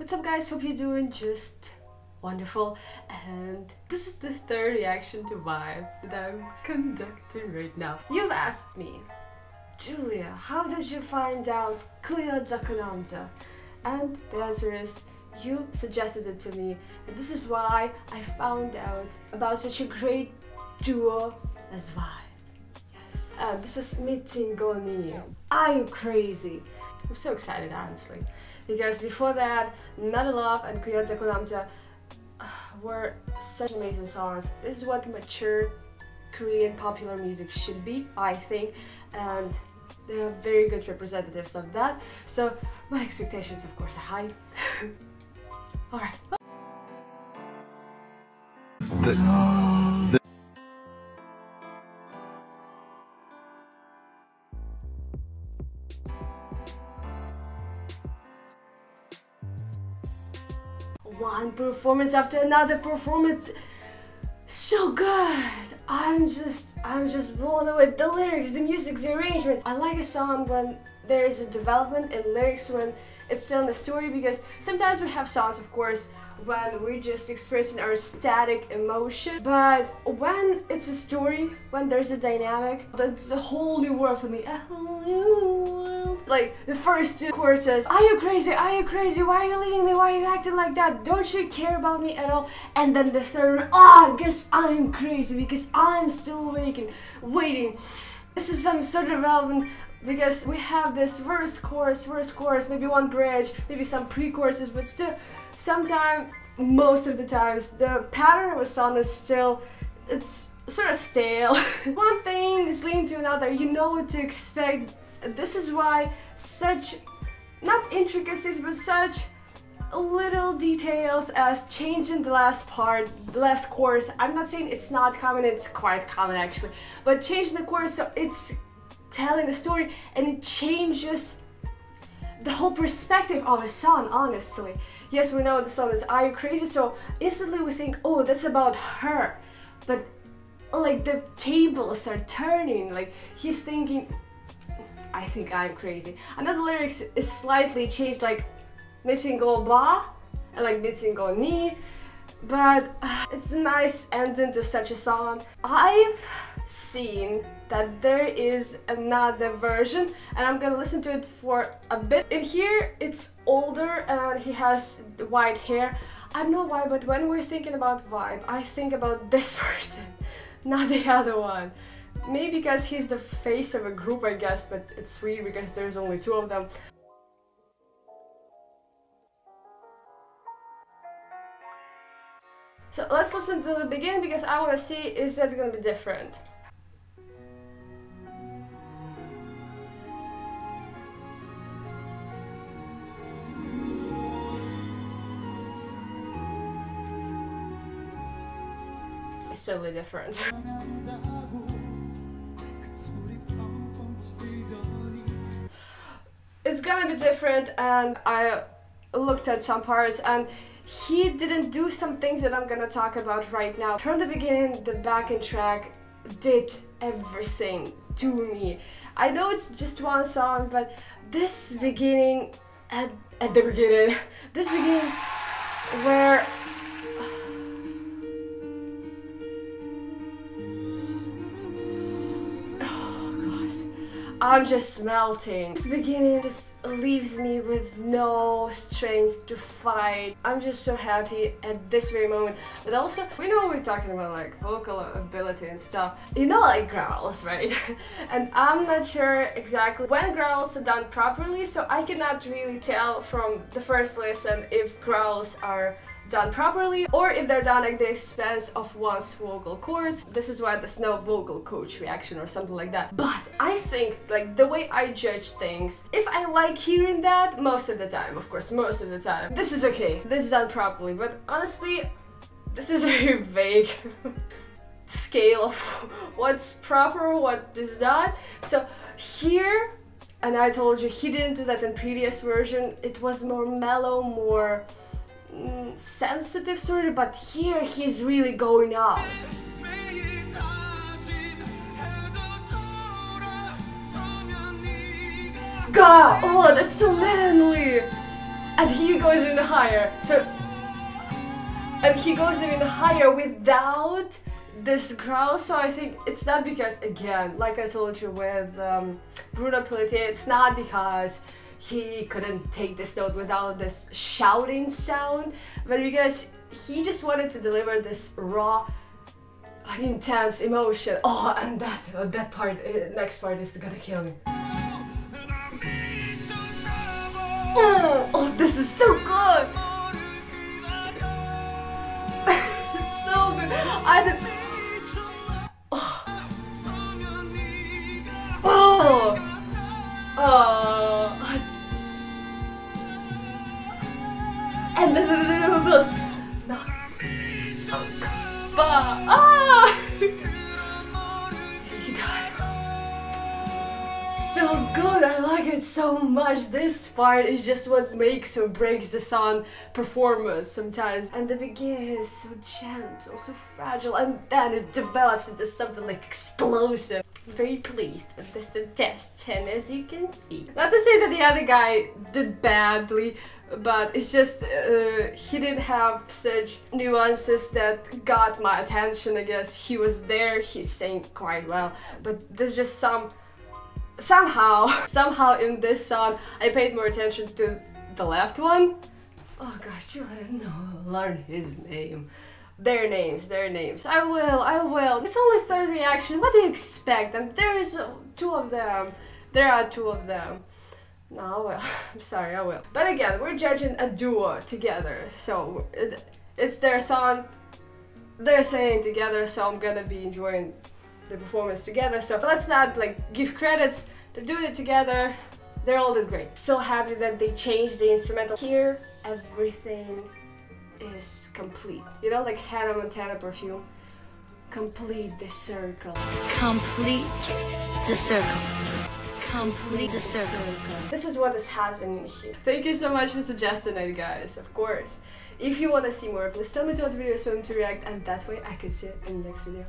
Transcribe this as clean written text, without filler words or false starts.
What's up guys, hope you're doing just wonderful, and this is the third reaction to Vibe that I'm conducting right now. You've asked me, Julia, how did you find out Kuyodzaku namja? And the answer is, you suggested it to me, and this is why I found out about such a great duo as Vibe. Yes. This is Mi친거니. Are you crazy? I'm so excited, honestly, because before that, Not Love and Kuyodzaku namja were such amazing songs. This is what mature Korean popular music should be, I think, and they are very good representatives of that. So my expectations, of course, are high. Alright. One performance after another performance, so good. I'm just blown away. The lyrics, the music, the arrangement. I like a song when there is a development in lyrics, when it's still in the story, because sometimes we have songs, of course, when we're just expressing our static emotion, but when it's a story, when there's a dynamic, that's a whole new world for me. A whole new world. Like the first two choruses, are you crazy? Are you crazy? Why are you leaving me? Why are you acting like that? Don't you care about me at all? And then the third one, I guess I'm crazy because I'm still waiting. This is some sort of development, because we have this verse, chorus, maybe one bridge, maybe some pre-choruses, but still, sometimes, most of the times, the pattern of a song is still, it's sort of stale. One thing is leading to another, you know what to expect. This is why such, not intricacies, but such little details as changing the last part, the last chorus. I'm not saying it's not common, it's quite common actually, but changing the chorus so it's telling the story, and it changes the whole perspective of a song, honestly. Yes, we know the song is Are You Crazy, so instantly we think, oh, that's about her, but like the tables are turning, like he's thinking, I think I'm crazy. Another lyrics is slightly changed, like 미친거 and like 미친거니, but it's a nice ending to such a song. I've seen that there is another version, and I'm gonna listen to it for a bit. In here it's older and he has white hair. I don't know why, but when we're thinking about Vibe, I think about this person, not the other one. Maybe because he's the face of a group, I guess, but it's weird because there's only two of them. So let's listen to the beginning, because I want to see, is that gonna be different? It's totally different. It's gonna be different, and I looked at some parts, and he didn't do some things that I'm gonna talk about right now. From the beginning, the backing track did everything to me. I know it's just one song, but this beginning, this beginning where I'm just melting. This beginning just leaves me with no strength to fight. I'm just so happy at this very moment. But also, we know we're talking about like vocal ability and stuff. You know, like growls, right? And I'm not sure exactly when growls are done properly, so I cannot really tell from the first listen if growls are done properly or if they're done at the expense of one's vocal cords. This is why there's no vocal coach reaction or something like that. But I think, like, the way I judge things, if I like hearing that, most of the time, of course, most of the time, this is okay, this is done properly. But honestly, this is very vague scale of what's proper, what is not. So here, and I told you, he didn't do that in previous version. It was more mellow, more sensitive sort of, but here he's really going up. God, oh, that's so manly. and he goes even higher. And he goes even higher without this growl. So I think it's not because, again, like I told you with Bruno Pelletier, it's not because he couldn't take this note without this shouting sound, but because he just wanted to deliver this raw, intense emotion. Oh, and that part, next part is gonna kill me. Oh, this is so good. It's so good. And then so good, I like it so much. This part is just what makes or breaks the song performance sometimes. And the beginning is so gentle, so fragile, and then it develops into something like explosive. I'm very pleased with this contestant, as you can see. Not to say that the other guy did badly, but it's just he didn't have such nuances that got my attention. I guess he was there, he sang quite well, but there's just somehow in this song I paid more attention to the left one. Oh gosh, you learn his name. Their names. I will. It's only third reaction. What do you expect? And there's two of them. There are two of them. No, I will. I'm sorry, I will. But again, we're judging a duo together. So it's their song. They're singing together, so I'm gonna be enjoying the performance together. So let's not like give credits. They're doing it together. They all did great. So happy that they changed the instrumental. Here, everything is complete. You know, like Hannah Montana perfume. Complete the circle. Complete the circle. Complete the circle. This is what is happening here. Thank you so much for suggesting it, guys. Of course. If you want to see more, please tell me to what videos you want to react, and that way I can see it in the next video.